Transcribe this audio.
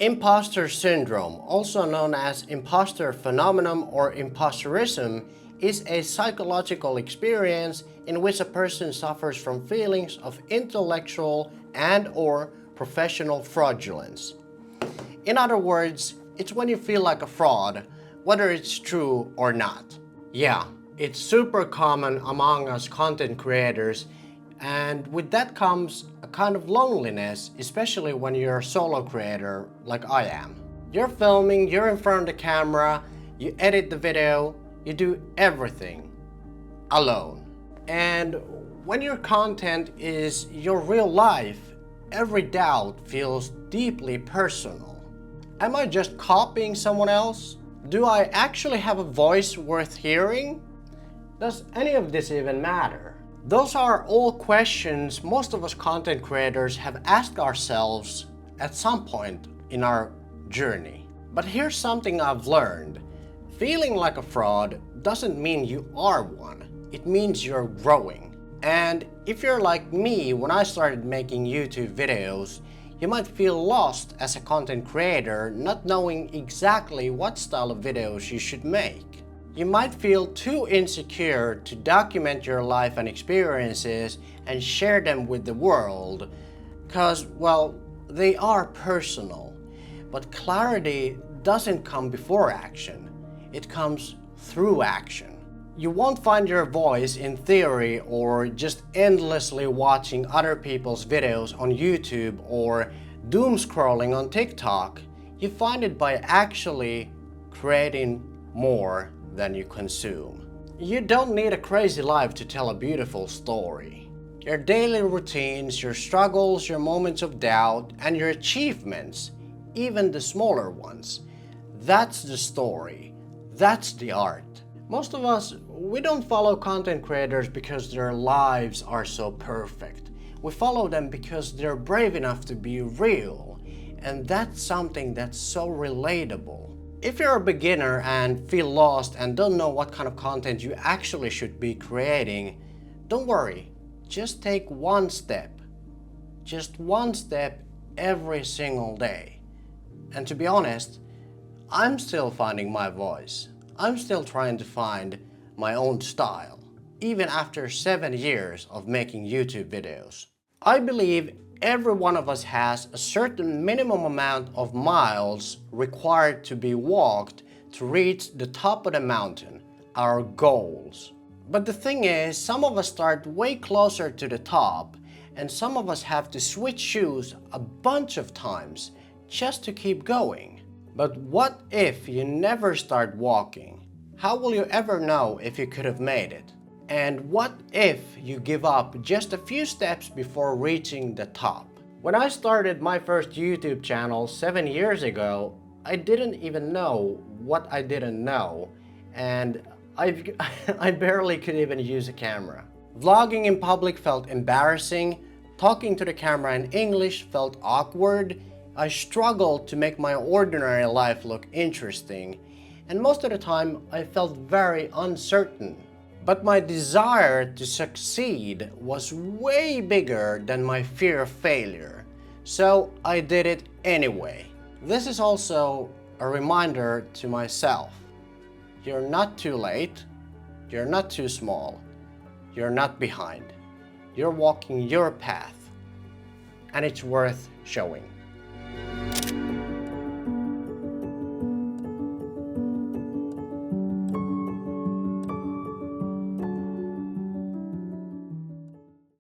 Imposter syndrome, also known as imposter phenomenon or imposterism, is a psychological experience in which a person suffers from feelings of intellectual and/or professional fraudulence. In other words, it's when you feel like a fraud, whether it's true or not. Yeah, it's super common among us content creators, and with that comes a kind of loneliness, especially when you're a solo creator like I am. You're filming, you're in front of the camera, you edit the video, you do everything alone. And when your content is your real life, every doubt feels deeply personal. Am I just copying someone else? Do I actually have a voice worth hearing? Does any of this even matter? Those are all questions most of us content creators have asked ourselves at some point in our journey. But here's something I've learned. Feeling like a fraud doesn't mean you are one. It means you're growing. And if you're like me, when I started making YouTube videos, you might feel lost as a content creator, not knowing exactly what style of videos you should make. You might feel too insecure to document your life and experiences and share them with the world, because, well, they are personal. But clarity doesn't come before action, it comes through action. You won't find your voice in theory or just endlessly watching other people's videos on YouTube or doom scrolling on TikTok. You find it by actually creating more than you consume. You don't need a crazy life to tell a beautiful story. Your daily routines, your struggles, your moments of doubt, and your achievements, even the smaller ones, that's the story. That's the art. Most of us, we don't follow content creators because their lives are so perfect. We follow them because they're brave enough to be real, and that's something that's so relatable. If you're a beginner and feel lost and don't know what kind of content you actually should be creating, don't worry, just take one step. Just one step every single day. And to be honest, I'm still finding my voice. I'm still trying to find my own style, even after 7 years of making YouTube videos. I believe every one of us has a certain minimum amount of miles required to be walked to reach the top of the mountain, our goals. But the thing is, some of us start way closer to the top, and some of us have to switch shoes a bunch of times just to keep going. But what if you never start walking? How will you ever know if you could have made it? And what if you give up just a few steps before reaching the top? When I started my first YouTube channel 7 years ago, I didn't even know what I didn't know, and I barely could even use a camera. Vlogging in public felt embarrassing, talking to the camera in English felt awkward, I struggled to make my ordinary life look interesting, and most of the time I felt very uncertain. But my desire to succeed was way bigger than my fear of failure, so I did it anyway. This is also a reminder to myself. You're not too late, you're not too small, you're not behind. You're walking your path, and it's worth showing.